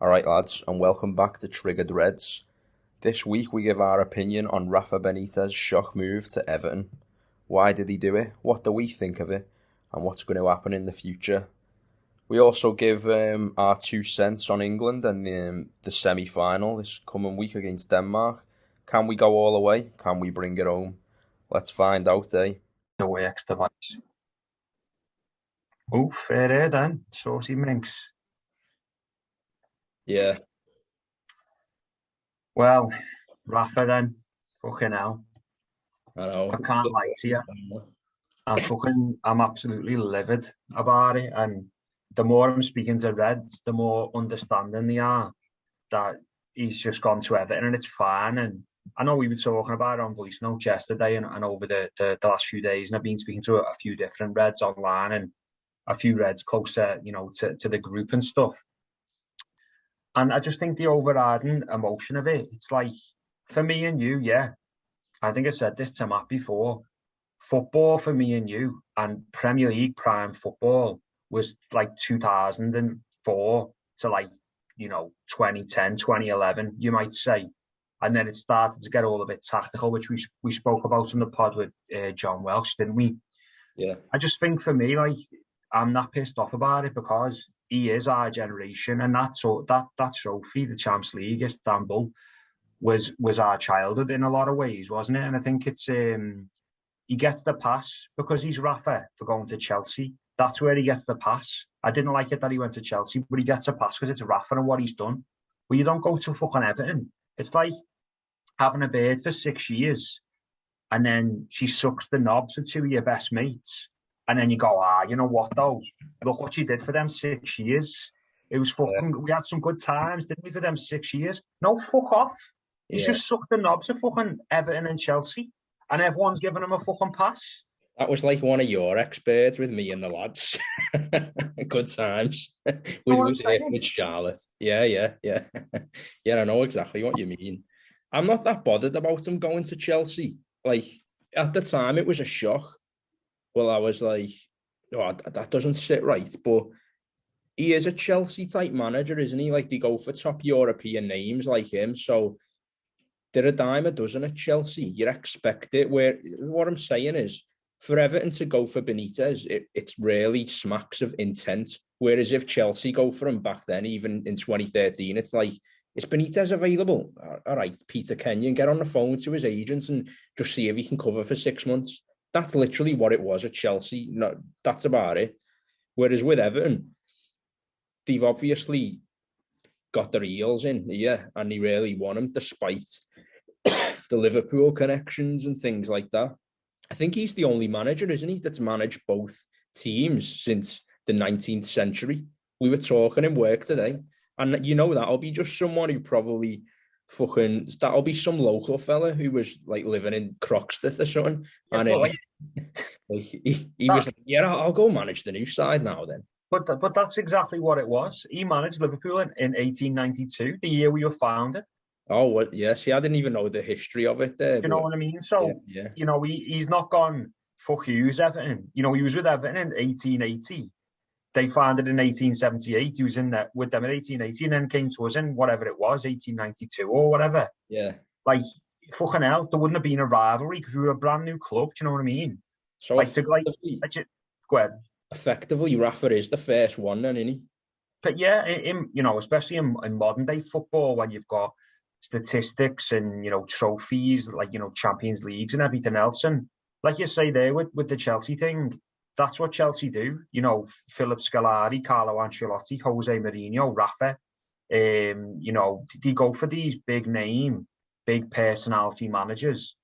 Alright lads, and welcome back to Triggered Reds. This week we give our opinion on Rafa Benitez's shock move to Everton. Why did he do it? What do we think of it? And what's going to happen in the future? We also give our 2 cents on England and the semi-final this coming week against Denmark. Can we go all the way? Can we bring it home? Let's find out, eh? The works device. Oh, fair then. Saucy minx. Yeah. Well, Rafa then. Fucking hell. I know. I can't lie to you. I'm absolutely livid about it. And the more I'm speaking to Reds, the more understanding they are that he's just gone to Everton and it's fine. And I know we were talking about it on voice notes yesterday and over the last few days. And I've been speaking to a few different Reds online and a few Reds closer, to the group and stuff. And I just think the overriding emotion of it, it's like, for me and you, yeah, I think I said this to Matt before, football for me and you and Premier League prime football was like 2004 to 2010, 2011, you might say. And then it started to get all a bit tactical, which we spoke about in the pod with John Welsh, didn't we? Yeah. I just think for me, I'm not pissed off about it because he is our generation, and that trophy, the Champions League, Istanbul, was our childhood in a lot of ways, wasn't it? And I think it's he gets the pass because he's Rafa for going to Chelsea. That's where he gets the pass. I didn't like it that he went to Chelsea, but he gets a pass because it's Rafa and what he's done. Well, you don't go to fucking Everton. It's like having a bird for 6 years, and then she sucks the knobs of two of your best mates. And then you go, you know what though? Look what you did for them 6 years. It was fucking, we had some good times, didn't we, for them 6 years? No, fuck off. He's just sucked the knobs of fucking Everton and Chelsea. And everyone's giving him a fucking pass. That was like one of your experts with me and the lads. Good times. with Charlotte. Yeah. Yeah, I know exactly what you mean. I'm not that bothered about him going to Chelsea. Like, at the time, it was a shock. Well, I was like, oh, that doesn't sit right. But he is a Chelsea-type manager, isn't he? Like, they go for top European names like him. So they're a dime a dozen at Chelsea. You expect it. What I'm saying is, for Everton to go for Benitez, it's really smacks of intent. Whereas if Chelsea go for him back then, even in 2013, it's like, is Benitez available? All right, Peter Kenyon, get on the phone to his agents and just see if he can cover for 6 months. That's literally what it was at Chelsea. No, that's about it. Whereas with Everton, they've obviously got their heels in, yeah, and they really want him despite the Liverpool connections and things like that. I think he's the only manager, isn't he, that's managed both teams since the 19th century. We were talking in work today, and that'll be just someone who probably that'll be some local fella who was like living in Croxteth or something, yeah, and he was like, yeah, I'll go manage the new side now then. But that's exactly what it was. He managed Liverpool in 1892, the year we were founded. Oh, well, yeah. See, I didn't even know the history of it there. Do you know what I mean? So, yeah. He's not gone, fuck yous, Everton. He was with Everton in 1880. They founded in 1878. He was in there with them in 1880 and then came to us in whatever it was, 1892 or whatever. Yeah. Like, fucking hell, there wouldn't have been a rivalry because we were a brand new club. Do you know what I mean? So, go ahead. Effectively, Rafa is the first one then, isn't he? But yeah, especially in modern day football, when you've got statistics and trophies like Champions Leagues and everything else, and like you say there with the Chelsea thing, that's what Chelsea do. Philip Scolari, Carlo Ancelotti, Jose Mourinho, Rafa. They go for these big name, big personality managers,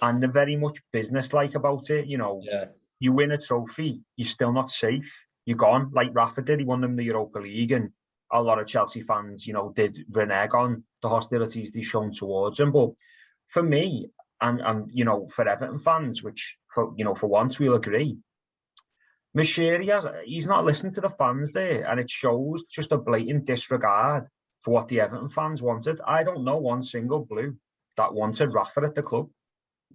and they're very much business-like about it. Yeah. You win a trophy, you're still not safe. You're gone. Like Rafa did, he won them the Europa League, and a lot of Chelsea fans, did renege on the hostilities they shown towards him. But for me, and for Everton fans, which for once we'll agree, Moshiri he's not listening to the fans there, and it shows just a blatant disregard for what the Everton fans wanted. I don't know one single blue that wanted Rafa at the club.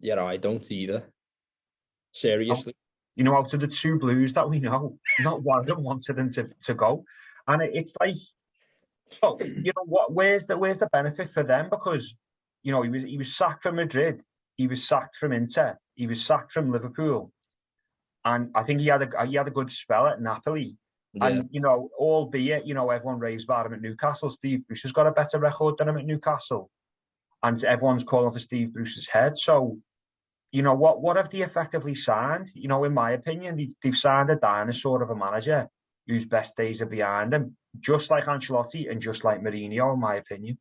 Yeah, I don't either. Seriously. Out of the two blues that we know, not one of them wanted him to go. And it's like, Oh, you know what? Where's the benefit for them? Because he was sacked from Madrid, he was sacked from Inter, he was sacked from Liverpool, and I think he had a good spell at Napoli. Yeah, And albeit everyone raised about him at Newcastle, Steve Bruce has got a better record than him at Newcastle, and everyone's calling for Steve Bruce's head. So what have they effectively signed? In my opinion, they've signed a dinosaur of a manager whose best days are behind him, just like Ancelotti and just like Mourinho, in my opinion.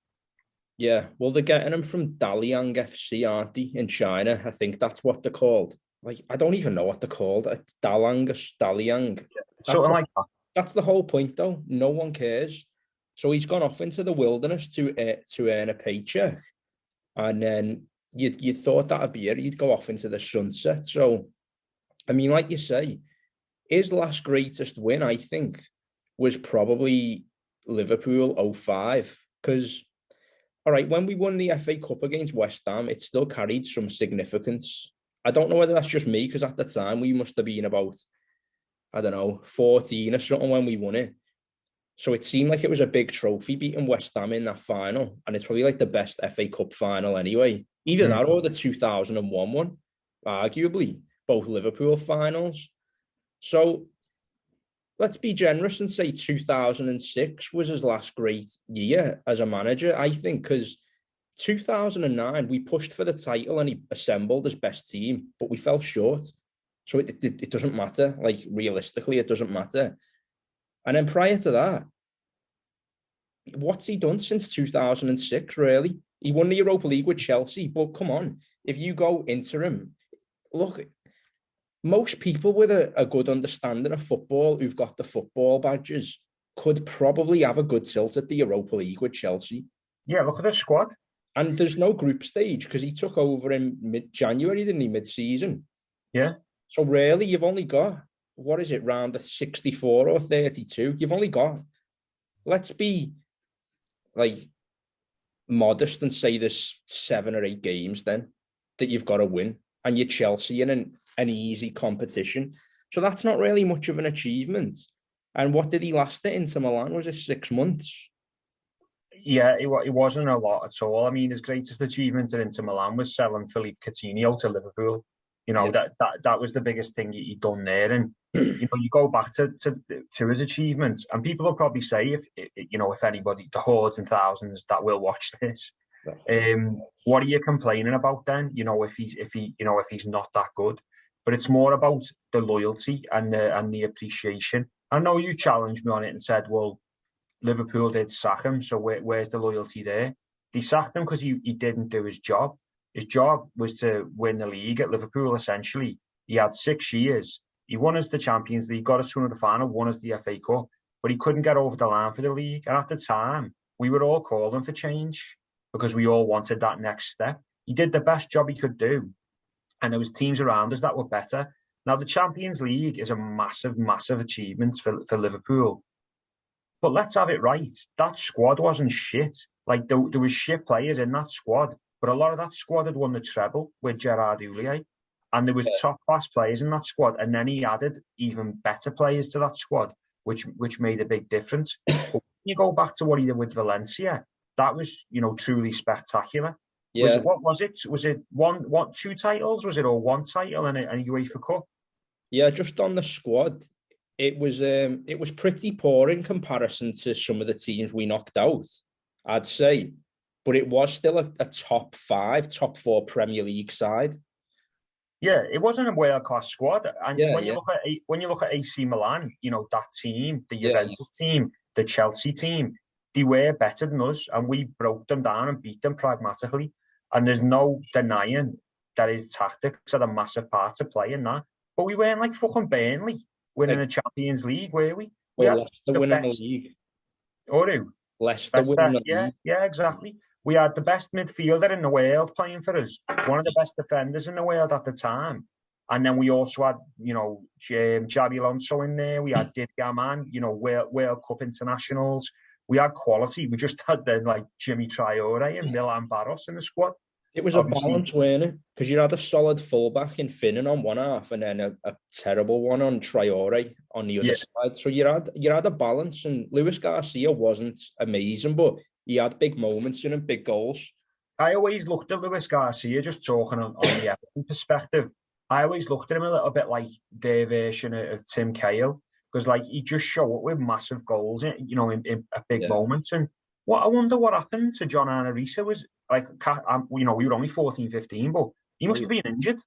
yeah. Well, they're getting him from Dalian FC, aren't they, in China? I think that's what they're called. Like, I don't even know what they're called. It's Dalang, Daliang. Something like that. That's the whole point, though. No one cares. So he's gone off into the wilderness to earn a paycheck, and then you thought that'd be it. You'd go off into the sunset. So, I mean, like you say, his last greatest win, I think, was probably Liverpool 05. Because, all right, when we won the FA Cup against West Ham, it still carried some significance. I don't know whether that's just me, because at the time we must have been about, I don't know, 14 or something when we won it. So it seemed like it was a big trophy beating West Ham in that final. And it's probably like the best FA Cup final anyway. Either that or the 2001 one, arguably, both Liverpool finals. So let's be generous and say 2006 was his last great year as a manager, I think, because 2009, we pushed for the title and he assembled his best team, but we fell short. So it doesn't matter. Like, realistically, it doesn't matter. And then prior to that, what's he done since 2006, really? He won the Europa League with Chelsea, but come on, if you go interim, look, most people with a good understanding of football who've got the football badges could probably have a good tilt at the Europa League with Chelsea. Yeah, look at the squad. And there's no group stage because he took over in mid-January, didn't he, mid-season? Yeah. So really, you've only got, what is it, round the 64 or 32? You've only got, let's be like modest and say there's 7 or 8 games then that you've got to win, and you're Chelsea in an easy competition. So that's not really much of an achievement. And what did he last at Inter Milan? Was it 6 months? Yeah, it wasn't a lot at all. I mean, his greatest achievement at Inter Milan was selling Philippe Coutinho to Liverpool. That was the biggest thing he'd done there. And you go back to his achievements, and people will probably say, if anybody, the hordes and thousands that will watch this, what are you complaining about then? If he's not that good. But it's more about the loyalty and the appreciation. I know you challenged me on it and said, well, Liverpool did sack him, so where's the loyalty there? They sacked him because he didn't do his job. His job was to win the league at Liverpool, essentially. He had 6 years. He won us the Champions League, got us through the final, won us the FA Cup, but he couldn't get over the line for the league. And at the time, we were all calling for change because we all wanted that next step. He did the best job he could do, and there was teams around us that were better. Now, the Champions League is a massive, massive achievement for Liverpool. But let's have it right. That squad wasn't shit. Like, there was shit players in that squad, but a lot of that squad had won the treble with Gerard Houllier, and there was top-class players in that squad, and then he added even better players to that squad, which made a big difference. But when you go back to what he did with Valencia, that was, truly spectacular. Yeah. What was it? Was it 2 titles? Was it all 1 title and a UEFA Cup? Yeah, just on the squad, it was pretty poor in comparison to some of the teams we knocked out, I'd say. But it was still a top 5, top 4 Premier League side. Yeah, it wasn't a world-class squad. And Yeah, when you look at AC Milan, that team, the Juventus team, the Chelsea team, they were better than us, and we broke them down and beat them pragmatically. And there's no denying that his tactics had a massive part to play in that. But we weren't like fucking Burnley winning the Champions League, were we? Leicester winning the league. Or who? Leicester winning the league. Yeah, exactly. We had the best midfielder in the world playing for us, one of the best defenders in the world at the time. And then we also had, Xabi Alonso in there. We had Didier Man, World Cup internationals. We had quality. We just had Jimmy Traore and Milan Barros in the squad. It was a Obviously, balance, weren't it? Because you had a solid fullback in Finnan on one half, and then a terrible one on Traore on the other yeah. side. So you had a balance, and Luis Garcia wasn't amazing, but he had big moments and big goals. I always looked at Luis Garcia, just talking on the Everton perspective. I always looked at him a little bit like their version of Tim Cahill, because like he just show up with massive goals, in at big Yeah, moments. And what I wonder what happened to John Arisa was like, we were only 14, 15, but he must have been injured.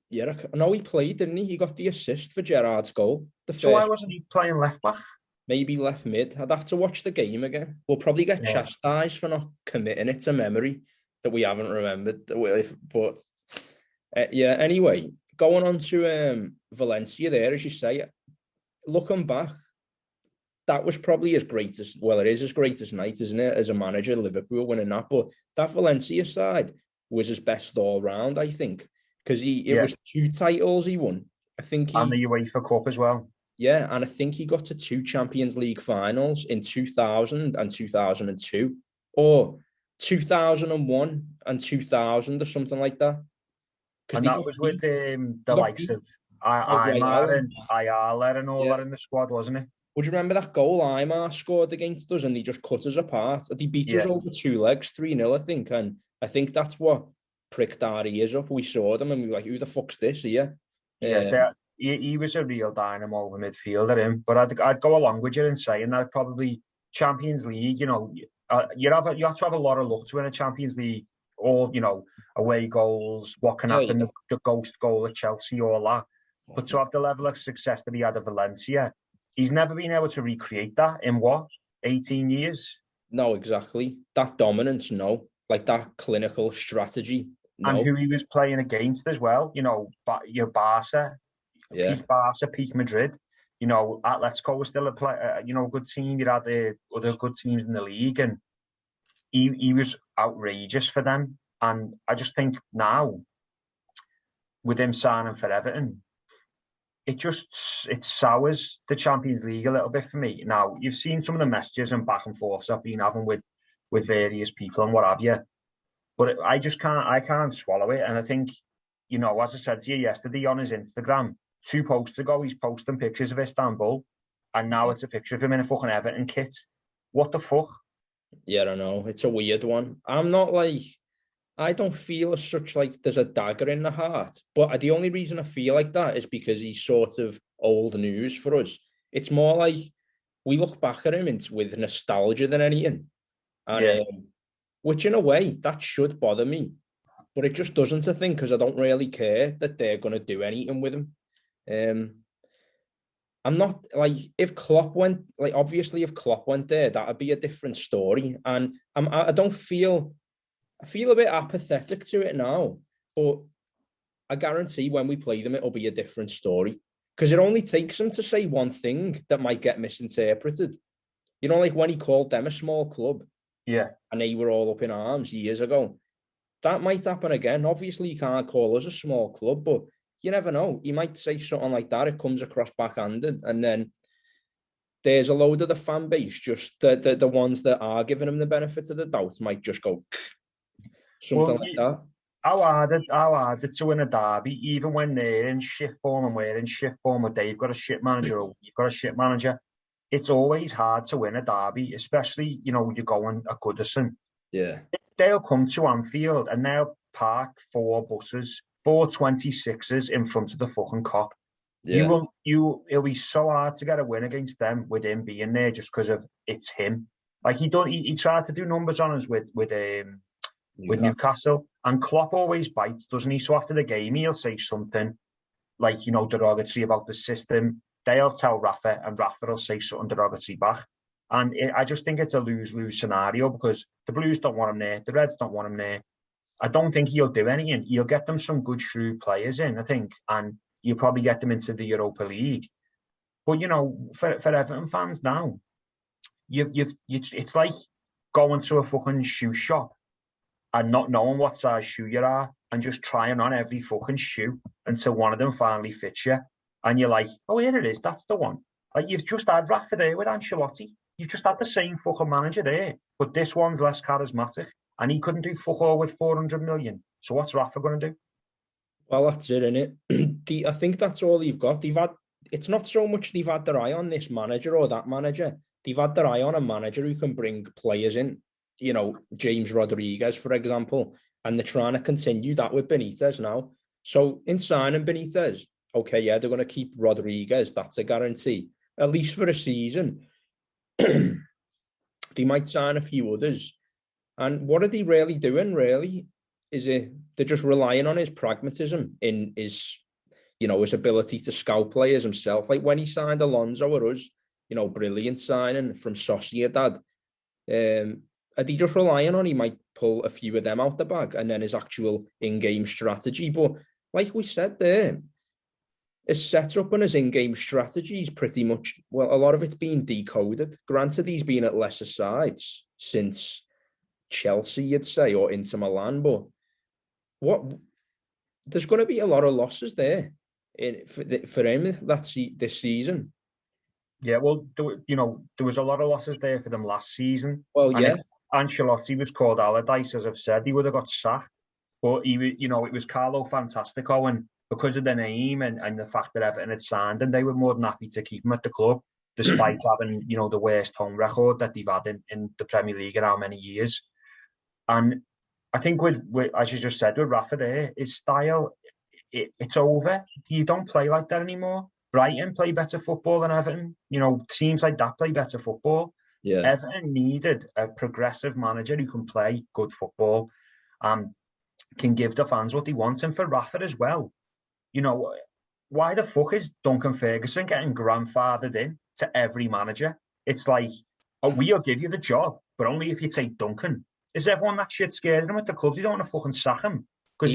yeah. No, he played, didn't he? He got the assist for Gerrard's goal. The So why first, wasn't he playing left back? maybe left mid. I'd have to watch the game again. We'll probably get Yeah. chastised for not committing it to memory that we haven't remembered. But yeah. Anyway, going on to Valencia there, as you say, looking back, that was probably his greatest. Well, it is his greatest night, isn't it? As a manager, Liverpool winning that, but that Valencia side was his best all round, I think, because it was 2 titles he won. I think and the UEFA Cup as well. yeah, and I think he got to 2 Champions League finals in 2000 and 2002, or 2001 and 2000 or something like that. Because And that was with the likes of Royale. Aymar and Ayala and all Yeah. that in the squad, wasn't it? Would you remember that goal Aymar scored against us and they just cut us apart? They beat us Yeah. over 2 legs, 3-0, I think. And I think that's what pricked our ears up. We saw them and we were like, who the fuck's this here? Yeah, he was a real dynamo over midfielder, him. But I'd go along with you in saying that probably Champions League, you have to have a lot of luck to win a Champions League, or away goals, what can happen, yeah. the ghost goal at Chelsea, all that. But to have the level of success that he had at Valencia, he's never been able to recreate that in 18 years? No, exactly. That dominance, no. Like that clinical strategy, And no. who he was playing against as well, your Barca, Yeah. peak Barca, peak Madrid. Atletico was still a good team. You had other good teams in the league, and he was outrageous for them. And I just think now, with him signing for Everton, it sours the Champions League a little bit for me. Now, you've seen some of the messages and back and forths I've been having with various people and what have you, but I can't swallow it. And I think, as I said to you yesterday on his Instagram, 2 posts ago, he's posting pictures of Istanbul, and now it's a picture of him in a fucking Everton kit. What the fuck? Yeah, I know. It's a weird one. I don't feel as such like there's a dagger in the heart, but the only reason I feel like that is because he's sort of old news for us. It's more like we look back at him with nostalgia than anything. And which in a way, that should bother me. But it just doesn't, I think, because I don't really care that they're going to do anything with him. I'm not like if Klopp went, like obviously if Klopp went there, that'd be a different story. And I don't feel, I feel a bit apathetic to it now, but I guarantee when we play them, it'll be a different story. Because it only takes him to say one thing that might get misinterpreted. Like when he called them a small club. Yeah. And they were all up in arms years ago. That might happen again. Obviously, you can't call us a small club, but you never know. He might say something like that. It comes across backhanded. And then there's a load of the fan base, just the ones that are giving him the benefit of the doubt might just go something like that. How hard it to win a derby, even when they're in shit form and we're in shit form, or they've got a shit manager or you've got a shit manager. It's always hard to win a derby, especially, you're going at Goodison. Yeah. They'll come to Anfield and they'll park 4 buses, 4 26s in front of the fucking Kop. Yeah. It'll be so hard to get a win against them with him being there just because of it's him. Like he tried to do numbers on us with Newcastle, and Klopp always bites, doesn't he? So after the game, he'll say something like, derogatory about the system. They'll tell Rafa, and Rafa will say something derogatory back. And I just think it's a lose-lose scenario because the Blues don't want him there, the Reds don't want him there. I don't think he'll do anything. He'll get them some good, shrewd players in, I think, and you'll probably get them into the Europa League. But, for Everton fans now, it's like going to a fucking shoe shop and not knowing what size shoe you are and just trying on every fucking shoe until one of them finally fits you. And you're like, oh, here it is, that's the one. Like, you've just had Rafa there with Ancelotti. You've just had the same fucking manager there, but this one's less charismatic. and he couldn't do fuck all with 400 million. So what's Rafa going to do? Well, that's it, isn't it? I think that's all they've got. It's not so much they've had their eye on this manager or that manager. They've had their eye on a manager who can bring players in, James Rodriguez, for example, and they're trying to continue that with Benitez now. So in signing Benitez, okay, yeah, they're going to keep Rodriguez. That's a guarantee, at least for a season. They might sign a few others. And what are they really doing, really? They're just relying on his pragmatism in his ability to scout players himself. Like when he signed Alonso or us, brilliant signing from Sociedad. Are they just relying on he might pull a few of them out the bag and then his actual in-game strategy? But like we said there, his setup and his in-game strategy is pretty much, well, a lot of it's been decoded. Granted, he's been at lesser sides since Chelsea, you'd say, or Inter Milan, but there's going to be a lot of losses there for him this season. Yeah, well, there was a lot of losses there for them last season. Well, and yeah. If Ancelotti was called Allardyce, as I've said, he would have got sacked. But it was Carlo Fantastico, and because of the name and the fact that Everton had signed him, they were more than happy to keep him at the club, despite having the worst home record that they've had in the Premier League in how many years. And I think with as you just said with Rafa there, his style, it's over. You don't play like that anymore. Brighton play better football than Everton. Teams like that play better football. Yeah. Everton needed a progressive manager who can play good football, can give the fans what they want. And for Rafa as well, why the fuck is Duncan Ferguson getting grandfathered in to every manager? It's like, we'll give you the job, but only if you take Duncan. Is everyone that shit scared of him at the club? They don't want to fucking sack him because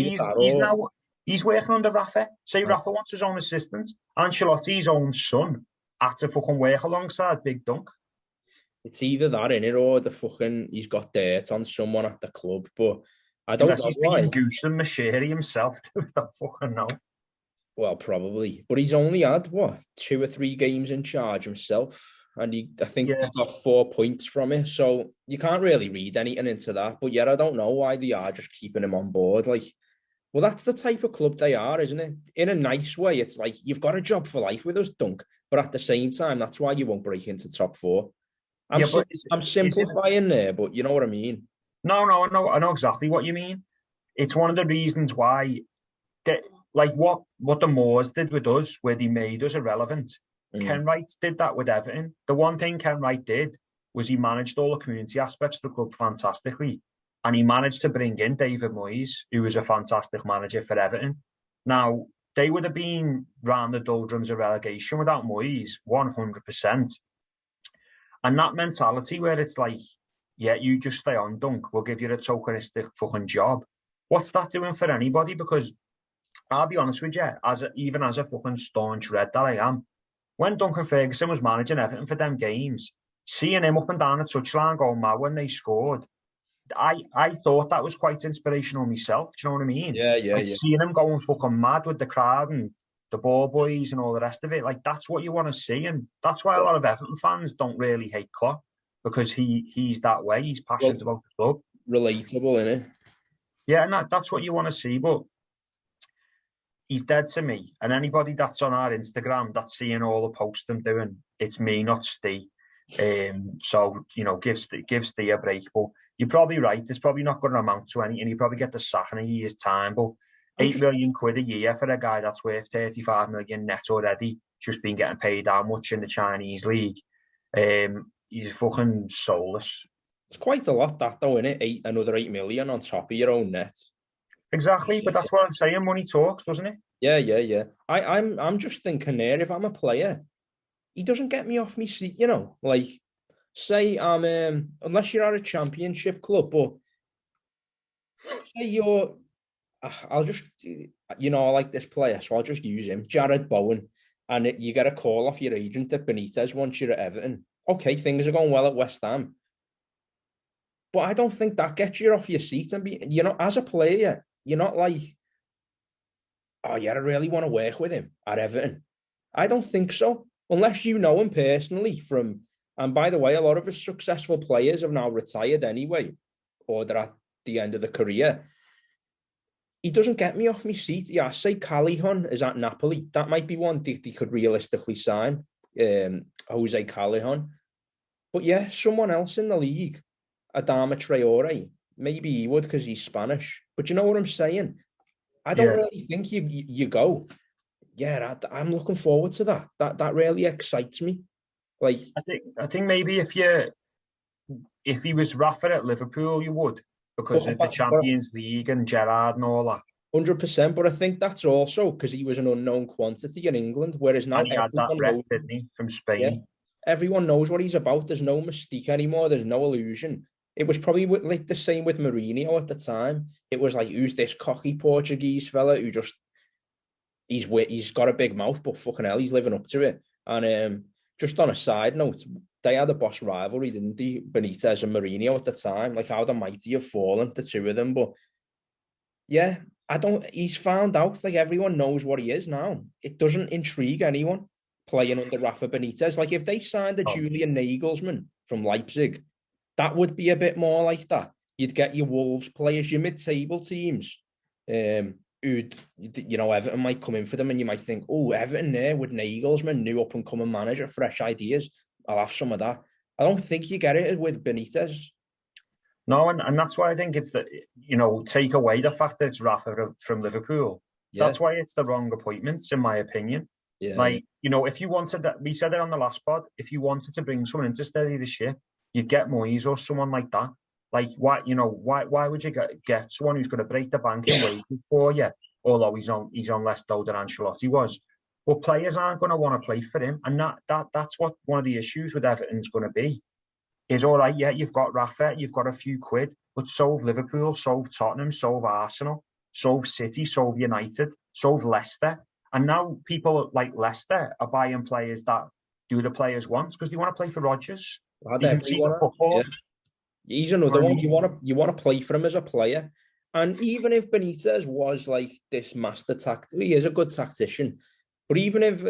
he's working under Rafa. Say Rafa wants his own assistant. Ancelotti's own son had to fucking work alongside Big Dunk. It's either that, innit, or he's got dirt on someone at the club. But I don't know he's why. being Goose and Mashiri himself. I don't fucking know. Well, probably. But he's only had, 2 or 3 games in charge himself. And I think he got 4 points from it. So you can't really read anything into that. But yeah, I don't know why they are just keeping him on board. Like, well, that's the type of club they are, isn't it? In a nice way, it's like, you've got a job for life with us, Dunk. But at the same time, that's why you won't break into top 4. I'm simplifying there, but you know what I mean? No, I know exactly what you mean. It's one of the reasons why, what the Moors did with us, where they made us irrelevant. Ken Wright did that with Everton. The one thing Ken Wright did was he managed all the community aspects of the club fantastically. And he managed to bring in David Moyes, who was a fantastic manager for Everton. Now, they would have been round the doldrums of relegation without Moyes, 100%. And that mentality where it's like, yeah, you just stay on, Dunk, we'll give you a tokenistic fucking job. What's that doing for anybody? Because I'll be honest with you, even as a fucking staunch red that I am, when Duncan Ferguson was managing Everton for them games, seeing him up and down the touchline going mad when they scored, I thought that was quite inspirational myself. Do you know what I mean? Yeah. Seeing him going fucking mad with the crowd and the ball boys and all the rest of it, like that's what you want to see, and that's why a lot of Everton fans don't really hate Klopp, because he's that way. He's passionate about the club. Relatable, innit? Yeah, and that's what you want to see, but he's dead to me. And anybody that's on our Instagram that's seeing all the posts I'm doing, it's me, not Steve. So, give Steve a break. But you're probably right. It's probably not going to amount to anything. You probably get the sack in a year's time. But £8 million a year for a guy that's worth 35 million net already, just been getting paid how much in the Chinese league. He's fucking soulless. It's quite a lot, that though, innit? Another 8 million on top of your own net. Exactly, but that's what I'm saying. Money talks, doesn't it? Yeah. I'm just thinking there, if I'm a player, he doesn't get me off my seat, Like, say I'm unless you're at a championship club, but say I'll just, I like this player, so I'll just use him, Jared Bowen, and you get a call off your agent at Benitez once you're at Everton. Okay, things are going well at West Ham, but I don't think that gets you off your seat and as a player, you're not like, oh yeah, I really want to work with him at Everton. I don't think so, unless you know him personally from. And by the way, a lot of his successful players have now retired anyway, or they're at the end of the career. He doesn't get me off my seat. Yeah, I say Callejon is at Napoli. That might be one they could realistically sign, Jose Callejon. But yeah, someone else in the league, Adama Traore, maybe he would because he's Spanish. But you know what I'm saying? I don't really think you go. Yeah, I'm looking forward to that. That really excites me. Like I think maybe if he was Rafa at Liverpool, you would, because of the Champions League and Gerrard and all that. 100%, but I think that's also because he was an unknown quantity in England, whereas now and he had that rep, didn't he, from Spain? Yeah, everyone knows what he's about. There's no mystique anymore. There's no illusion. It was probably like the same with Mourinho at the time. It was like, who's this cocky Portuguese fella who just he's got a big mouth, but fucking hell, he's living up to it. And just on a side note, they had a boss rivalry, didn't they? Benitez and Mourinho at the time. Like how the mighty have fallen, the two of them. But yeah, he's found out, like everyone knows what he is now. It doesn't intrigue anyone playing under Rafa Benitez. Like if they signed a Julian Nagelsmann from Leipzig, that would be a bit more like that. You'd get your Wolves players, your mid-table teams, who'd, Everton might come in for them and you might think, oh, Everton there with Nagelsmann, new up-and-coming manager, fresh ideas. I'll have some of that. I don't think you get it with Benitez. No, and that's why I think it's take away the fact that it's Rafa from Liverpool. Yeah. That's why it's the wrong appointments, in my opinion. Yeah. If you wanted that, we said it on the last pod, if you wanted to bring someone into Steady this year, you'd get Moyes or someone like that. Like, why would you get someone who's going to break the bank in wages for you, although he's on less dough than Ancelotti was? But players aren't going to want to play for him, and that's what one of the issues with Everton's going to be. Is all right, yeah, you've got Rafa, you've got a few quid, but so have Liverpool, so have Tottenham, so have Arsenal, so have City, so have United, so have Leicester. And now people like Leicester are buying players that do the players want because they want to play for Rodgers. They can see the football. Yeah. He's another one. You want to play for him as a player. And even if Benitez was like this master tactic, he is a good tactician. But even if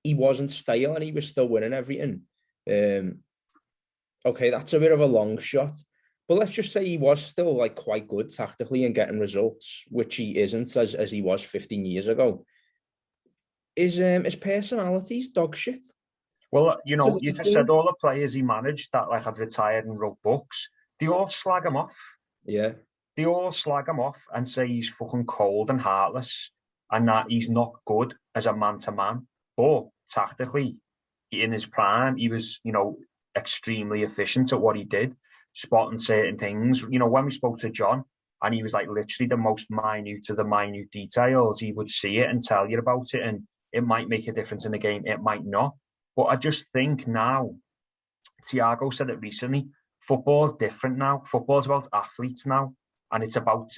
he wasn't stale and he was still winning everything, okay, that's a bit of a long shot. But let's just say he was still like quite good tactically and getting results, which he isn't as he was 15 years ago. His personality's dog shit. Well, you just said all the players he managed that like had retired and wrote books, they all slag him off. Yeah. They all slag him off and say he's fucking cold and heartless and that he's not good as a man-to-man. But tactically, in his prime, he was, extremely efficient at what he did, spotting certain things. When we spoke to John, and he was like literally the most minute of the minute details, he would see it and tell you about it, and it might make a difference in the game, it might not. But I just think now, Thiago said it recently, football's different now. Football's about athletes now, and it's about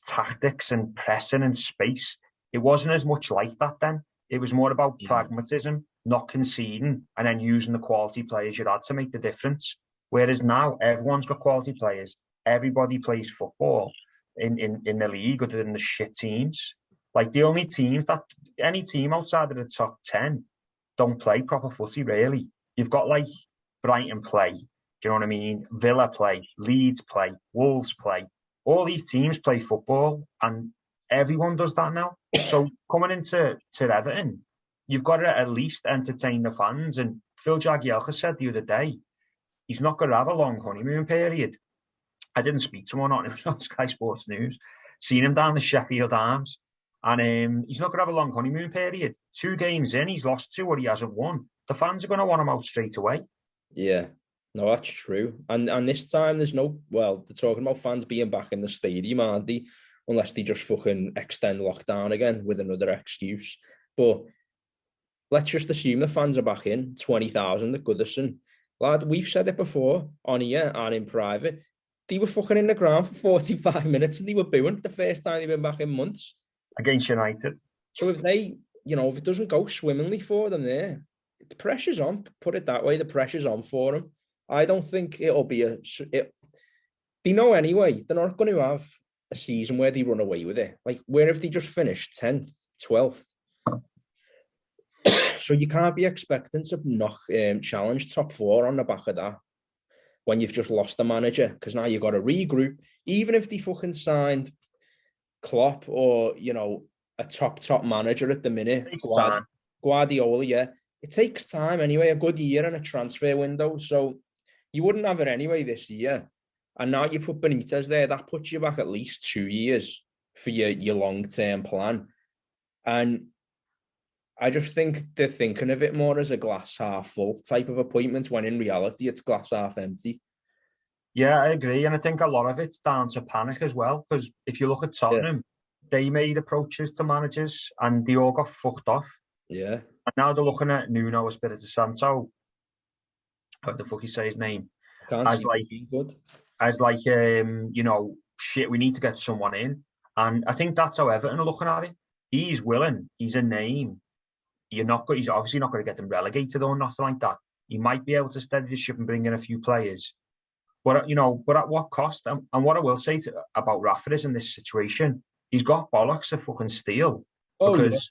tactics and pressing and space. It wasn't as much like that then. It was more about pragmatism, not conceding, and then using the quality players you had to make the difference. Whereas now, everyone's got quality players. Everybody plays football in the league other than the shit teams. Like the only teams that, any team outside of the top 10 don't play proper footy, really. You've got like Brighton play, do you know what I mean? Villa play, Leeds play, Wolves play. All these teams play football and everyone does that now. So coming into Everton, you've got to at least entertain the fans. And Phil Jagielka said the other day, he's not going to have a long honeymoon period. I didn't speak to him it was on Sky Sports News. Seen him down the Sheffield Arms. And he's not going to have a long honeymoon period. 2 games in, he's lost 2 or he hasn't won. The fans are going to want him out straight away. Yeah, no, that's true. And this time there's they're talking about fans being back in the stadium, aren't they? Unless they just fucking extend lockdown again with another excuse. But let's just assume the fans are back in, 20,000 at Goodison. Lad, we've said it before on here and in private. They were fucking in the ground for 45 minutes and they were booing the first time they've been back in months. Against United. So if they, if it doesn't go swimmingly for them there, the pressure's on, put it that way, the pressure's on for them. I don't think it'll be they know anyway, they're not going to have a season where they run away with it. Like, where if they just finish 10th, 12th? So you can't be expecting to challenge top 4 on the back of that. when you've just lost the manager, because now you've got to regroup. Even if they fucking signed Klopp or, you know, a top manager at the minute, Guardiola, yeah, it takes time anyway, a good year and a transfer window. So you wouldn't have it anyway this year. And now you put Benitez there, that puts you back at least 2 years for your long-term plan. And I just think they're thinking of it more as a glass half full type of appointment, when in reality it's glass half empty. Yeah, I agree. And I think a lot of it's down to panic as well. Because if you look at Tottenham, they made approaches to managers and they all got fucked off. Yeah. And now they're looking at Nuno Espirito Santo, how the fuck you say his name, as like, you know, shit, we need to get someone in. And I think that's how Everton are looking at it. He's willing, he's a name. He's obviously not going to get them relegated or nothing like that. He might be able to steady the ship and bring in a few players. But, you know, but at what cost? And what I will say about Rafa is, in this situation, he's got bollocks of fucking steel. Because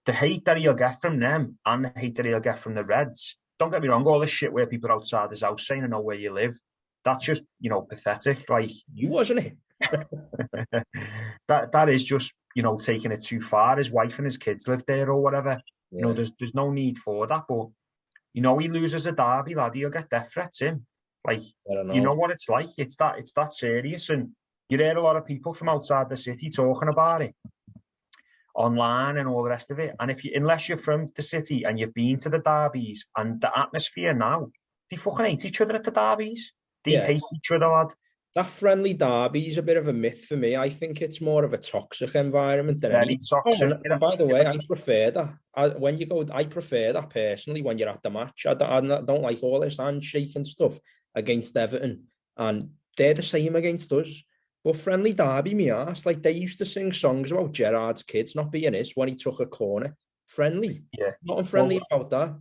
the hate that he'll get from them and the hate that he'll get from the Reds, don't get me wrong, all this shit where people outside his house saying, I know where you live, that's just, you know, pathetic. Like, you wasn't it? that is just, you know, taking it too far. His wife and his kids live there or whatever. Yeah. You know, there's no need for that. But, you know, he loses a derby, lad, he'll get death threats in. Like, you know what it's like. It's that serious. And you hear a lot of people from outside the city talking about it online and all the rest of it. And unless you're from the city and you've been to the derbies, and the atmosphere now, they fucking hate each other at the derbies. They hate each other, lad. That friendly derby is a bit of a myth for me. I think it's more of a toxic environment than any toxic. And by the way, I prefer that. I prefer that personally when you're at the match. I don't like all this handshake and stuff against Everton, and they're the same against us. But friendly derby, me arse, like they used to sing songs about Gerrard's kids not being his when he took a corner. Friendly, nothing friendly about that.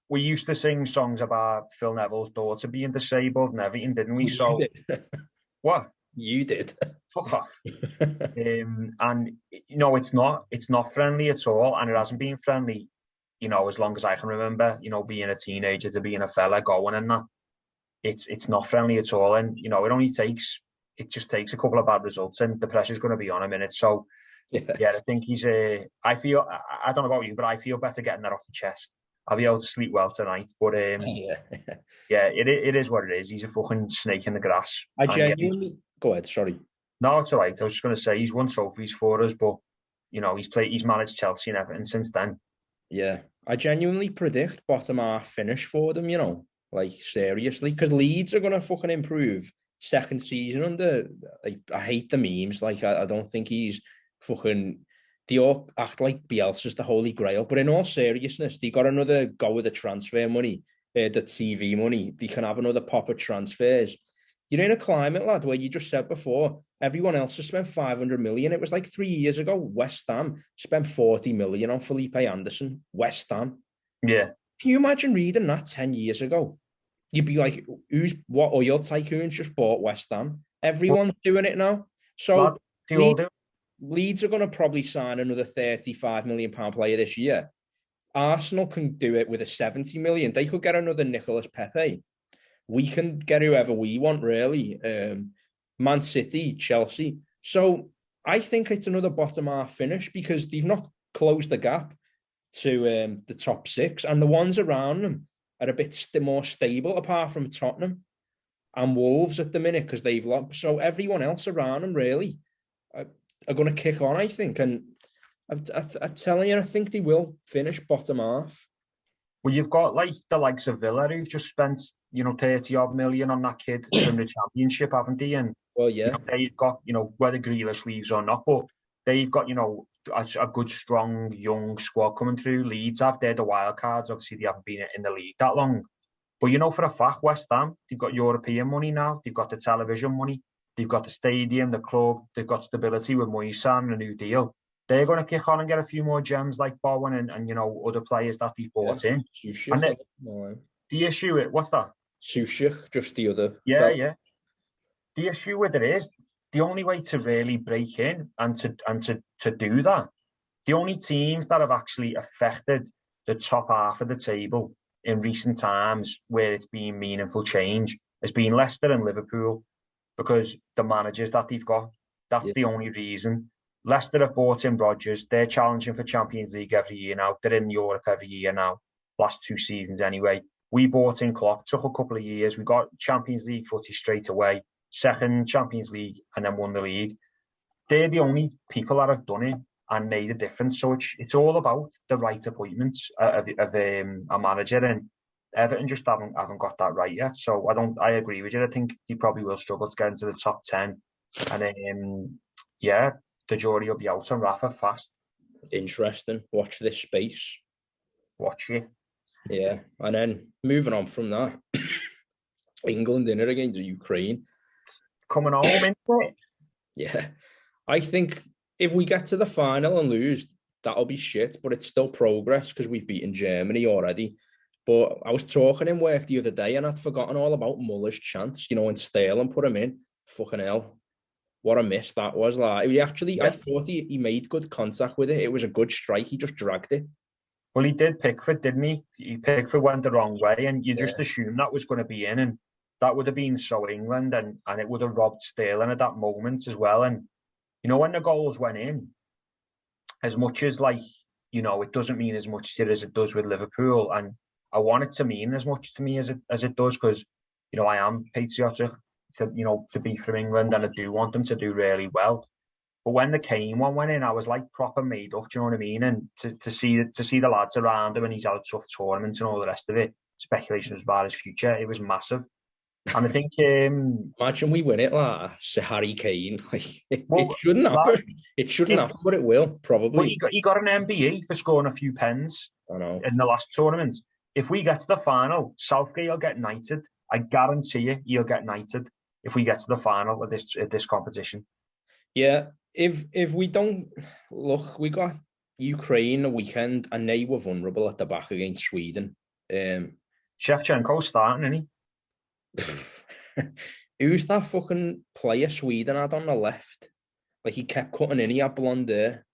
We used to sing songs about Phil Neville's daughter being disabled and everything, didn't we? What? You did. Fuck off. And you know, it's not friendly at all, and it hasn't been friendly, you know, as long as I can remember, you know, being a teenager to being a fella going and that. It's not friendly at all. And, you know, it just takes a couple of bad results and the pressure's going to be on him in it. So yeah, I think I don't know about you, but I feel better getting that off the chest. I'll be able to sleep well tonight. But it is what it is. He's a fucking snake in the grass. I genuinely go ahead, sorry. No, it's all right. I was just going to say he's won trophies for us, but you know, he's managed Chelsea and Everton since then. Yeah. I genuinely predict bottom half finish for them, you know. Like, seriously. Because Leeds are gonna fucking improve second season under, like, I hate the memes. Like, I don't think he's fucking, they all act like Bielsa's the holy grail, but in all seriousness, they got another go with the transfer money, the TV money. They can have another pop of transfers. You're in a climate, lad, where you just said before, everyone else has spent 500 million. It was like 3 years ago, West Ham spent 40 million on Felipe Anderson. West Ham. Yeah. Can you imagine reading that 10 years ago? You'd be like, what oil tycoons just bought West Ham? Everyone's doing it now. So Leeds are going to probably sign another £35 million player this year. Arsenal can do it with a 70 million. They could get another Nicolas Pepe. We can get whoever we want, really. Man City, Chelsea. So I think it's another bottom half finish because they've not closed the gap to the top six, and the ones around them are a bit more stable, apart from Tottenham and Wolves at the minute, because they've lost. So everyone else around them really are going to kick on, I think. And I'm telling you, I think they will finish bottom half. Well, you've got like the likes of Villa who've just spent, 30-odd million on that kid from the Championship, haven't they? And well, yeah, they've got, whether Grealish leaves or not, but they've got, a good, strong, young squad coming through. Leeds they're the wild cards. Obviously, they haven't been in the league that long. But for a fact, West Ham, they've got European money now. They've got the television money. They've got the stadium, the club. They've got stability with Moyes and a new deal. They're going to kick on and get a few more gems like Bowen and other players that they've bought in. And the issue with, what's that? Sushik, just the other. Yeah. The issue with it is, the only way to really break in and to do that, the only teams that have actually affected the top half of the table in recent times where it's been meaningful change has been Leicester and Liverpool because the managers that they've got. That's the only reason. Leicester have bought in Rodgers. They're challenging for Champions League every year now. They're in Europe every year now. Last 2 seasons anyway. We bought in Klopp. Took a couple of years. We got Champions League footy straight away. Second Champions League and then won the league. They're the only people that have done it and made a difference. So it's all about the right appointments of a manager, and Everton just haven't got that right yet. So I agree with you. I think he probably will struggle to get into the top 10. And the jury will be out on Rafa fast. Interesting. Watch this space. Watch it. Yeah. And then moving on from that, England in it against Ukraine. Coming home, isn't it? Yeah. I think if we get to the final and lose, that'll be shit, but it's still progress because we've beaten Germany already. But I was talking in work the other day and I'd forgotten all about Muller's chance, when Sterling put him in. Fucking hell. What a miss that was. Like, I thought he made good contact with it. It was a good strike. He just dragged it. Well, he did Pickford, didn't he? Pickford went the wrong way and you just assumed that was going to be in, and that would have been so England, and it would have robbed Sterling at that moment as well. And, when the goals went in, as much as it doesn't mean as much to it as it does with Liverpool, and I want it to mean as much to me as it does because, I am patriotic to be from England and I do want them to do really well. But when the Kane one went in, I was like proper made up, do you know what I mean? And to see the lads around him and he's had a tough tournament and all the rest of it, speculations about his future, it was massive. And I think imagine we win it like Harry Kane. It shouldn't happen. It shouldn't happen, but it will probably. Well, he got an MBE for scoring a few pens in the last tournament. If we get to the final, Southgate will get knighted. I guarantee you, he'll get knighted if we get to the final of this competition. Yeah, if we don't look, we got Ukraine a weekend and they were vulnerable at the back against Sweden. Shevchenko's starting, isn't he? Who's that fucking player Sweden had on the left? Like he kept cutting in, he had blonde hair.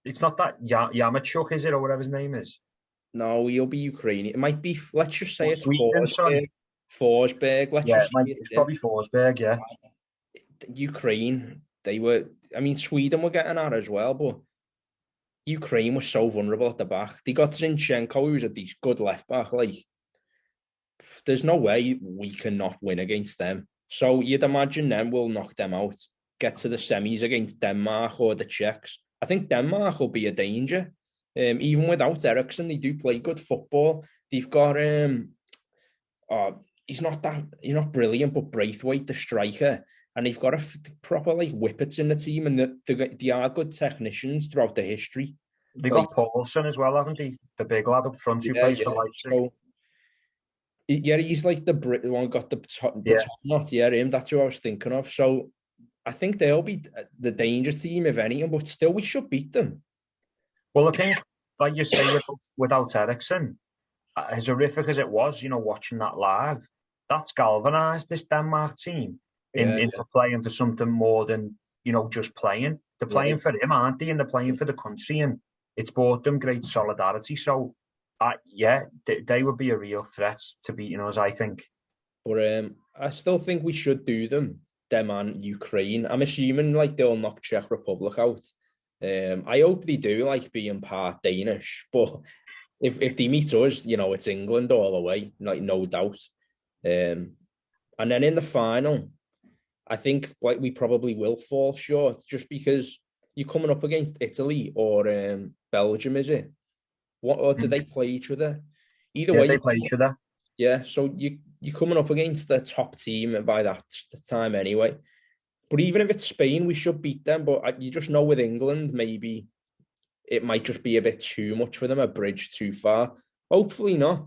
It's not that Yamachuk, is it, or whatever his name is? No, he'll be Ukrainian. It might be, let's just say it's Sweden, Forsberg. It's probably Forsberg, yeah. Ukraine, Sweden were getting at as well, but Ukraine was so vulnerable at the back. They got Zinchenko, who's a good left back. Like, there's no way we cannot win against them. So you'd imagine them will knock them out, get to the semis against Denmark or the Czechs. I think Denmark will be a danger. Even without Eriksen, they do play good football. They've got he's not brilliant, but Braithwaite, the striker, and they've got a proper whippets in the team, and they are good technicians throughout the history. They've got Paulson as well, haven't they? The big lad up front who plays for Leipzig. So, he's like the one got the top knot. Yeah, him. That's who I was thinking of. So I think they'll be the danger team, if anything, but still we should beat them. Well, I think, like you say, without Eriksen, as horrific as it was, watching that live, that's galvanised this Denmark team into playing for something more than, just playing. They're playing for him, aren't they? And they're playing for the country, and it's brought them great solidarity. So, they would be a real threat to beating us, I think. But I still think we should do them and Ukraine. I'm assuming they'll knock Czech Republic out. I hope they do, being part Danish. But if they meet us, it's England all the way, no doubt. And then in the final, I think we probably will fall short just because you're coming up against Italy or Belgium, is it? Or do they play each other? Either way, they play each other. Yeah, so you're coming up against the top team by that time anyway. But even if it's Spain, we should beat them. But you just know with England, maybe it might just be a bit too much for them, a bridge too far. Hopefully not.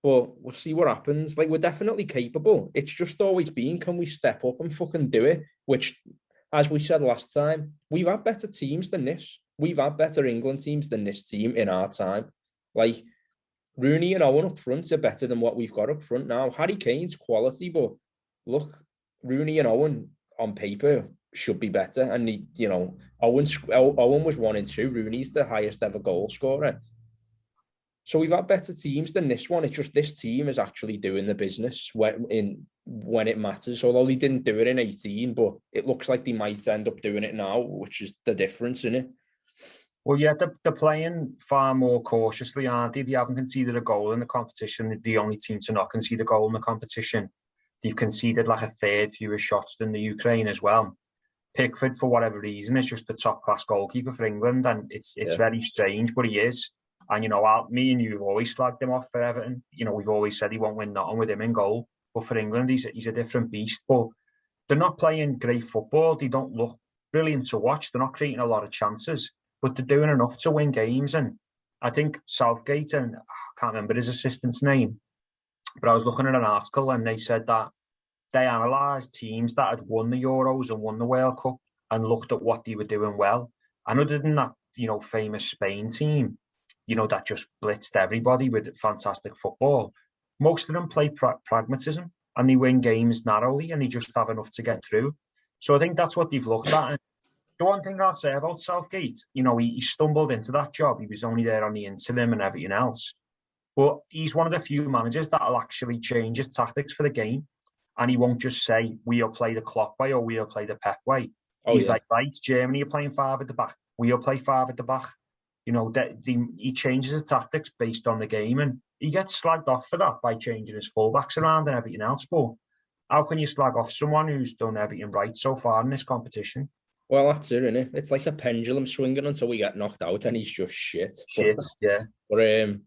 But we'll see what happens. We're definitely capable. It's just always been, can we step up and fucking do it? Which, as we said last time, we've had better teams than this. We've had better England teams than this team in our time. Rooney and Owen up front are better than what we've got up front now. Harry Kane's quality, but look, Rooney and Owen on paper should be better. And Owen was 1 and 2. Rooney's the highest ever goal scorer. So we've had better teams than this one. It's just this team is actually doing the business when it matters. Although they didn't do it in 18, but it looks like they might end up doing it now, which is the difference, isn't it? Well, yeah, they're playing far more cautiously, aren't they? They haven't conceded a goal in the competition. They're the only team to not concede a goal in the competition. They've conceded like a third fewer shots than the Ukraine as well. Pickford, for whatever reason, is just the top-class goalkeeper for England, and it's very strange, but he is. And, me and you have always slagged him off for Everton. We've always said he won't win nothing with him in goal. But for England, he's a different beast. But they're not playing great football. They don't look brilliant to watch. They're not creating a lot of chances, but they're doing enough to win games. And I think Southgate, and I can't remember his assistant's name, but I was looking at an article and they said that they analysed teams that had won the Euros and won the World Cup and looked at what they were doing well. And other than that, famous Spain team, that just blitzed everybody with fantastic football, most of them play pragmatism and they win games narrowly and they just have enough to get through. So I think that's what they've looked at. And the one thing I'll say about Southgate, he stumbled into that job. He was only there on the interim and everything else. But he's one of the few managers that'll actually change his tactics for the game. And he won't just say, we'll play the Klopp way or we'll play the Pep way. He's like, right, Germany are playing 5 at the back. We'll play 5 at the back. He changes his tactics based on the game. And he gets slagged off for that by changing his fullbacks around and everything else. But how can you slag off someone who's done everything right so far in this competition? Well, that's it, isn't it? It's like a pendulum swinging until we get knocked out and he's just shit. Yeah. But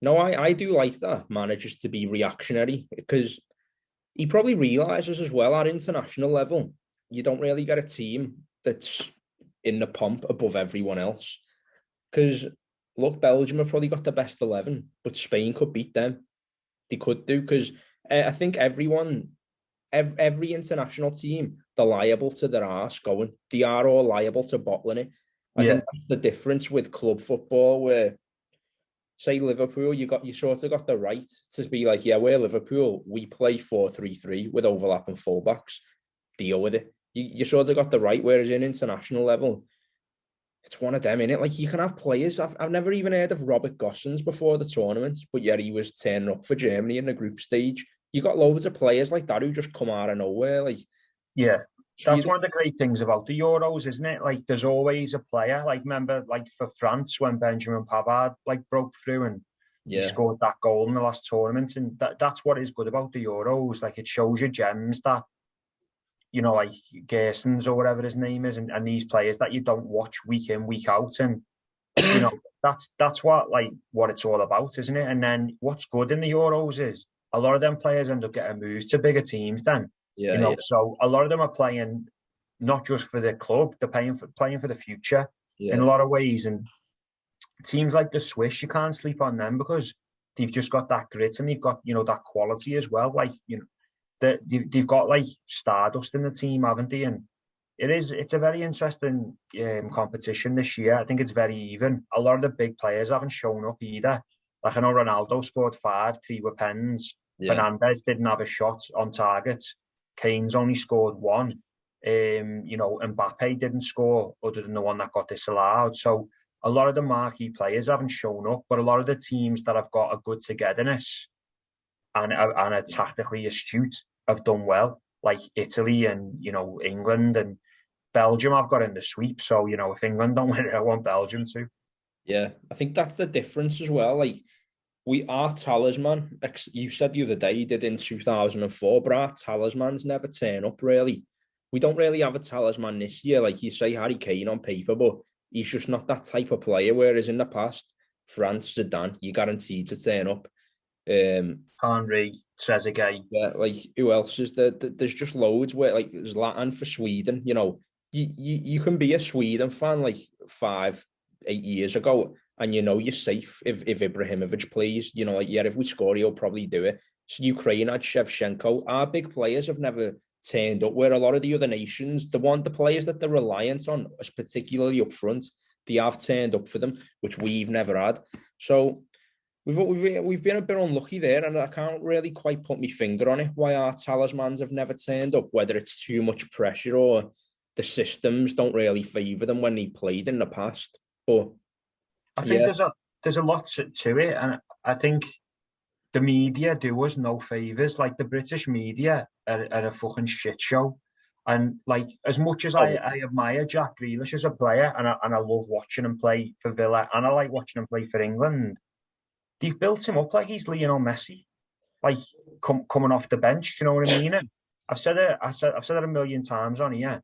no, I do like that, managers to be reactionary, because he probably realises as well at international level, you don't really get a team that's in the pomp above everyone else. Because, look, Belgium have probably got the best 11, but Spain could beat them. They could do, because I think every international team, they're liable to their arse going. They are all liable to bottling it. I think that's the difference with club football, where, say, Liverpool, you sort of got the right to be like, yeah, we're Liverpool. We play 4-3-3 with overlapping fullbacks. Deal with it. You sort of got the right, whereas in international level, it's one of them, innit? Like, you can have players. I've never even heard of Robert Gosens before the tournament, but yeah, he was turning up for Germany in the group stage. You got loads of players like that who just come out of nowhere. Like, yeah, that's one of the great things about the Euros, isn't it? Like, there's always a player. Like, remember, like for France when Benjamin Pavard broke through and he scored that goal in the last tournament, and that's what is good about the Euros. Like, it shows you gems that, like Gersons or whatever his name is, and these players that you don't watch week in, week out, and that's what it's all about, isn't it? And then what's good in the Euros is a lot of them players end up getting moved to bigger teams then. So a lot of them are playing not just for the club, they're playing for the future in a lot of ways. And teams like the Swiss, you can't sleep on them because they've just got that grit and they've got, that quality as well. Like, they've got like stardust in the team, haven't they? And it's a very interesting competition this year. I think it's very even. A lot of the big players haven't shown up either. Like, I know Ronaldo scored 5, 3 were pens. Fernandes didn't have a shot on target. Kane's only scored 1. Mbappe didn't score other than the one that got disallowed. So a lot of the marquee players haven't shown up, but a lot of the teams that have got a good togetherness and are tactically astute have done well, like Italy and, England and Belgium. I've got in the sweep. So, if England don't win it, I want Belgium to. Yeah, I think that's the difference as well. Like, our talisman, you said the other day you did in 2004, but our talismans never turn up, really. We don't really have a talisman this year. Like, you say Harry Kane on paper, but he's just not that type of player, whereas in the past, France, Zidane, you guaranteed to turn up. Henry, Trezeguet. Yeah, like, who else is there? There's just loads where, like, Zlatan for Sweden, you can be a Sweden fan like 5-8 years ago, and you're safe if Ibrahimovic plays. If we score, he'll probably do it. So Ukraine had Shevchenko. Our big players have never turned up, where a lot of the other nations, the players that they're reliant on, particularly up front, they have turned up for them, which we've never had. So we've been a bit unlucky there, and I can't really quite put my finger on it why our talismans have never turned up, whether it's too much pressure or the systems don't really favour them when they've played in the past. But I think there's a lot to it, and I think the media do us no favors. Like the British media are a fucking shit show. And like as much as I admire Jack Grealish as a player, and I love watching him play for Villa, and I like watching him play for England, they've built him up like he's Lionel Messi, like coming off the bench. You know what I mean? And I've said it a million times on here.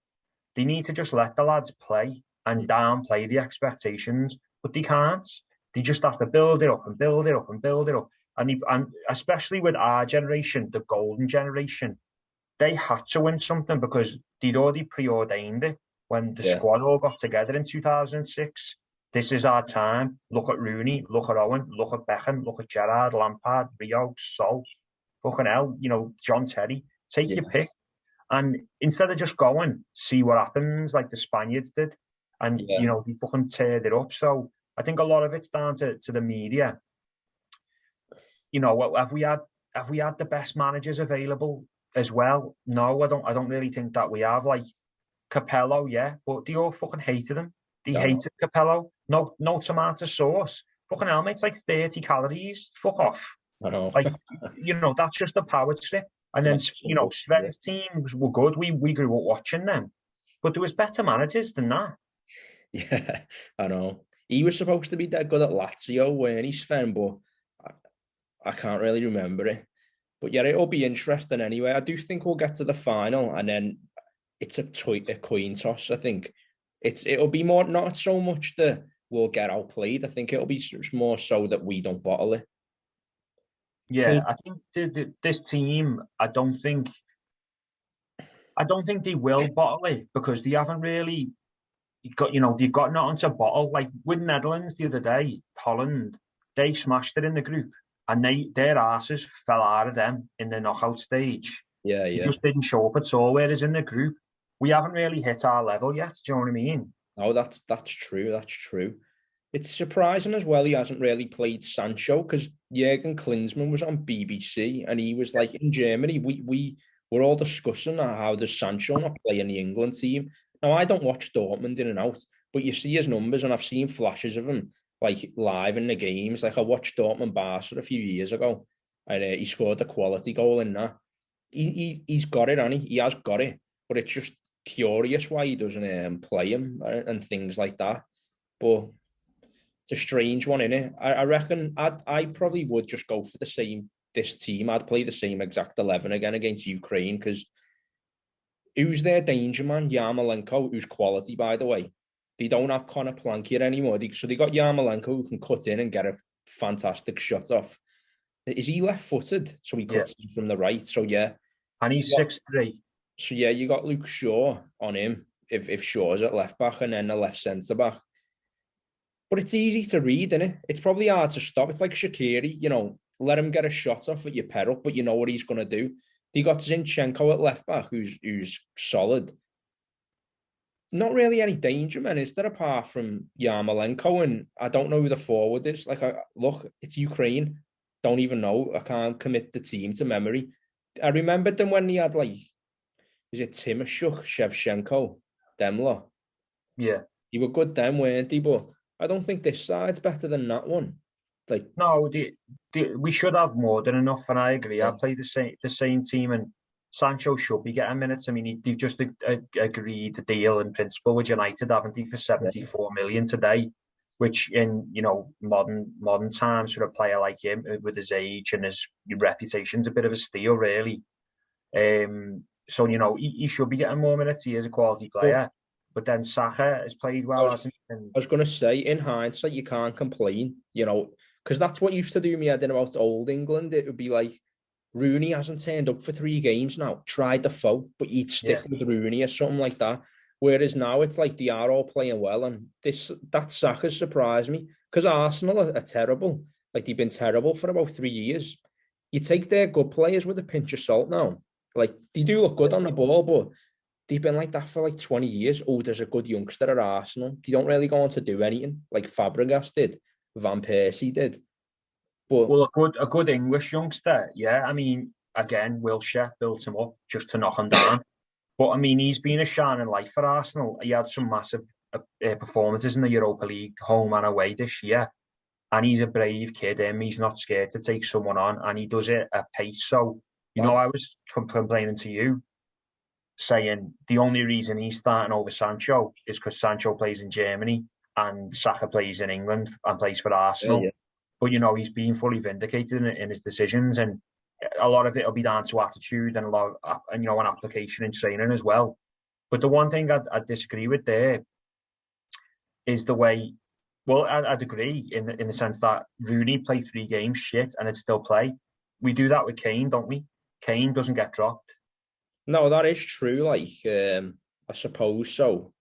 They need to just let the lads play and downplay the expectations, but they can't. They just have to build it up and build it up and build it up. And especially with our generation, the golden generation, they had to win something because they'd already preordained it when the squad all got together in 2006. This is our time. Look at Rooney, look at Owen, look at Beckham, look at Gerrard, Lampard, Rio, Sol, fucking hell, John Terry. Take your pick. And instead of just going, see what happens, like the Spaniards did, and they fucking teared it up. So I think a lot of it's down to the media. Have we had the best managers available as well? No, I don't really think that we have. Like Capello, yeah, but they all fucking hated him. They hated Capello. No tomato sauce. Fucking hell, mate, it's like 30 calories. Fuck off. I know. Like, that's just a power trip. And then, Sven's teams were good. We grew up watching them. But there was better managers than that. Yeah, I know. He was supposed to be that good at Lazio, weren't he, Sven? But I can't really remember it. But yeah, it'll be interesting anyway. I do think we'll get to the final, and then it's a coin toss. I think it'll be more, not so much that we'll get outplayed. I think it'll be more so that we don't bottle it. Yeah, I think this team, I don't think they will bottle it because they haven't really got, they've got nothing to bottle. Like with Netherlands the other day, Holland, they smashed it in the group and their asses fell out of them in the knockout stage. Yeah. They just didn't show up at all. Whereas in the group, we haven't really hit our level yet. Do you know what I mean? No, that's true. That's true. It's surprising as well he hasn't really played Sancho because Jurgen Klinsmann was on BBC and he was like, in Germany, we were all discussing how does Sancho not play in the England team. Now, I don't watch Dortmund in and out, but you see his numbers and I've seen flashes of him like live in the games. Like I watched Dortmund Barca a few years ago and he scored a quality goal in that. He's got it, and he has got it, but it's just curious why he doesn't play him and things like that. But it's a strange one, innit? I reckon I probably would just go for this team. I'd play the same exact 11 again against Ukraine because who's their danger man? Yarmolenko, who's quality, by the way. They don't have Conor Plankier anymore. So they got Yarmolenko who can cut in and get a fantastic shot off. Is he left-footed? So he cuts in from the right. So yeah. And he's 6'3". So yeah, you got Luke Shaw on him if Shaw's at left back and then the left centre back. But it's easy to read, isn't it? It's probably hard to stop. It's like Shaqiri, let him get a shot off at your peril, but you know what he's going to do. They got Zinchenko at left back, who's solid. Not really any danger, man, is there, apart from Yarmolenko? And I don't know who the forward is. Like, look, it's Ukraine. Don't even know. I can't commit the team to memory. I remembered them when he had, like, is it Timoshuk, Shevchenko, them lot? Yeah. They were good then, weren't they? But I don't think this side's better than that one. Like, no, we should have more than enough, and I agree. I play the same team, and Sancho should be getting minutes. I mean, they've just agreed the deal in principle with United, haven't they, for 74 million today, which in modern times for a player like him with his age and his reputation's a bit of a steal, really. So he should be getting more minutes. He is a quality player. But then Saka has played well, hasn't he? I was going to say, in hindsight, you can't complain, because that's what used to do me head in about old England. It would be like, Rooney hasn't turned up for 3 games now. Tried the foe, but he'd stick with Rooney or something like that. Whereas now it's like they are all playing well, and that Saka's surprised me because Arsenal are terrible. Like they've been terrible for about 3 years. You take their good players with a pinch of salt now. Like they do look good on the ball, but they've been like that for like 20 years. Oh, there's a good youngster at Arsenal. They don't really go on to do anything like Fabregas did, Van Persie did. But well, a good English youngster, yeah. I mean, again, Wilshere built him up just to knock him down. But I mean, he's been a shining light for Arsenal. He had some massive performances in the Europa League, home and away this year. and he's a brave kid. He's not scared to take someone on, and he does it at pace. So, I was complaining to you, saying the only reason he's starting over Sancho is because Sancho plays in Germany and Saka plays in England and plays for Arsenal. Yeah. But, he's been fully vindicated in his decisions, and a lot of it will be down to attitude and an application in training as well. But the one thing I disagree with there is the way. Well, I'd agree in the sense that Rooney played 3 games shit and it'd still play. We do that with Kane, don't we? Kane doesn't get dropped. No, that is true. I suppose so.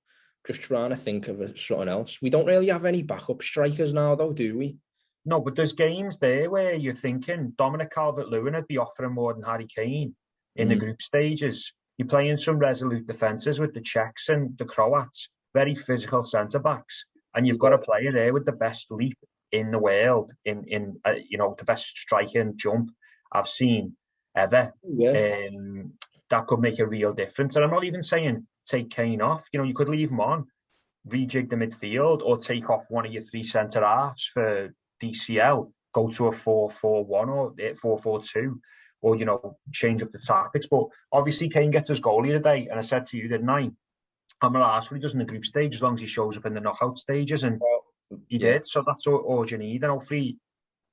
Just trying to think of something else. We don't really have any backup strikers now, though, do we? No, but there's games there where you're thinking Dominic Calvert-Lewin would be offering more than Harry Kane in the group stages. You're playing some resolute defences with the Czechs and the Croats, very physical centre-backs. And you've got a player there with the best leap in the world, in the best striking jump I've seen ever. Yeah. That could make a real difference. And I'm not even saying take Kane off. You could leave him on, rejig the midfield, or take off one of your 3 centre halves for DCL, go to a 4-4-1 or 4-4-2, or change up the tactics. But obviously, Kane gets his goal the other day, and I said to you, didn't I? I'm not asked what he does in the group stage as long as he shows up in the knockout stages, and he did. So that's all you need. And hopefully,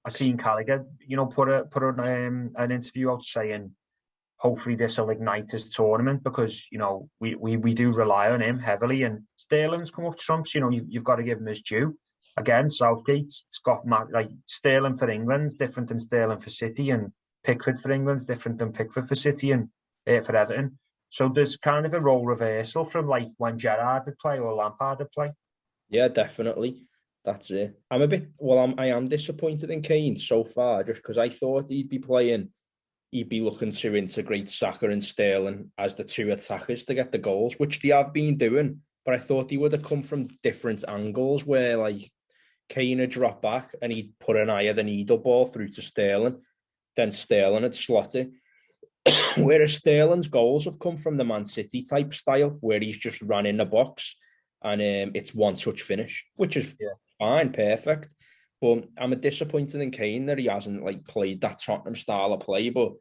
I seen Gallagher, put an interview out saying, hopefully this will ignite his tournament, because we do rely on him heavily. And Sterling's come up trumps. You've got to give him his due. Again, Southgate's got Sterling for England's different than Sterling for City, and Pickford for England's different than Pickford for City and for Everton. So there's kind of a role reversal from when Gerrard would play or Lampard would play. Yeah, definitely. That's it. I am disappointed in Kane so far, just because I thought he'd be looking to integrate Saka and Sterling as the 2 attackers to get the goals, which they have been doing. But I thought he would have come from different angles, where Kane would drop back and he'd put an eye of the needle ball through to Sterling, then Sterling would slot it. Whereas Sterling's goals have come from the Man City type style, where he's just run in the box and it's one touch finish, which is fine, perfect. But I'm disappointed in Kane that he hasn't played that Tottenham style of play. But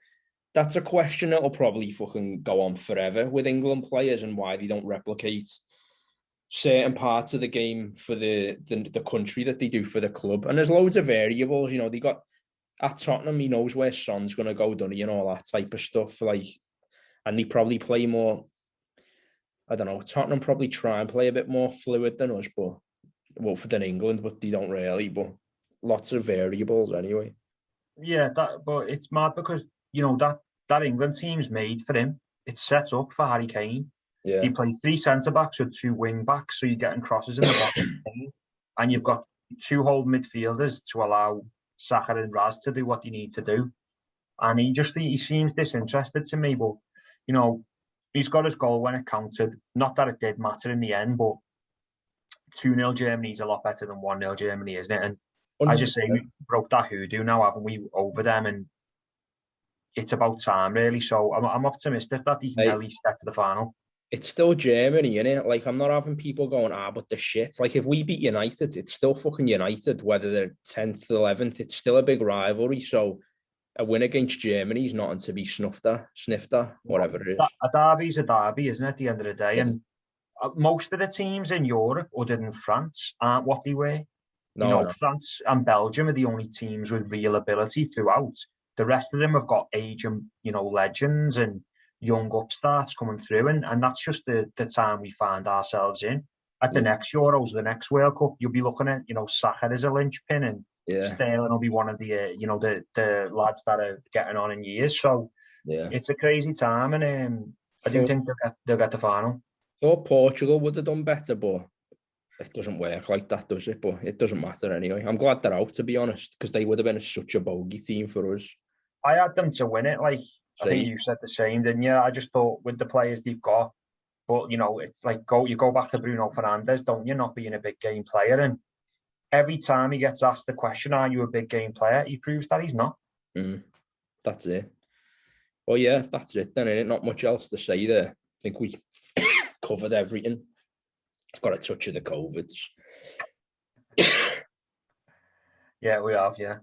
that's a question that'll probably fucking go on forever with England players, and why they don't replicate certain parts of the game for the country that they do for the club. And there's loads of variables. They got at Tottenham, he knows where Son's going to go, doesn't he, and all that type of stuff. And they probably play more. I don't know. Tottenham probably try and play a bit more fluid than us, than England, but they don't really. But lots of variables anyway. Yeah, but it's mad because that England team's made for him. It's set up for Harry Kane. Yeah. He played 3 centre backs with 2 wing backs, so you're getting crosses in the box, and you've got 2 hold midfielders to allow Saka and Raz to do what they need to do. And he seems disinterested to me, but he's got his goal when it counted. Not that it did matter in the end, but 2-0 Germany is a lot better than 1-0 Germany, isn't it? And 100%. I just say we broke that hoodoo now, haven't we, over them? And it's about time, really. So I'm optimistic that they can at least get to the final. It's still Germany, innit? I'm not having people going, but the shit. If we beat United, it's still fucking United, whether they're 10th, 11th, it's still a big rivalry. So a win against Germany is nothing to be sniffed at, whatever it is. A derby's a derby, isn't it, at the end of the day? And most of the teams in Europe, other than France, aren't what they were. No. France and Belgium are the only teams with real ability throughout. The rest of them have got age and, legends and young upstarts coming through, and that's just the time we find ourselves in. At the next Euros, the next World Cup, you'll be looking at, Saka as a linchpin, and Sterling will be one of the, the lads that are getting on in years. So it's a crazy time, and I do think they'll get the final. Thought Portugal would have done better, but it doesn't work like that, does it? But it doesn't matter anyway. I'm glad they're out, to be honest, because they would have been such a bogey team for us. I had them to win it, I think you said the same, didn't you? I just thought with the players they've got, but it's you go back to Bruno Fernandes, don't you? Not being a big game player, and every time he gets asked the question, "Are you a big game player?" he proves that he's not. That's it. Well, yeah, that's it. Then ain't not much else to say there. I think we covered everything. I've got a touch of the COVIDs. Yeah, we have. Yeah.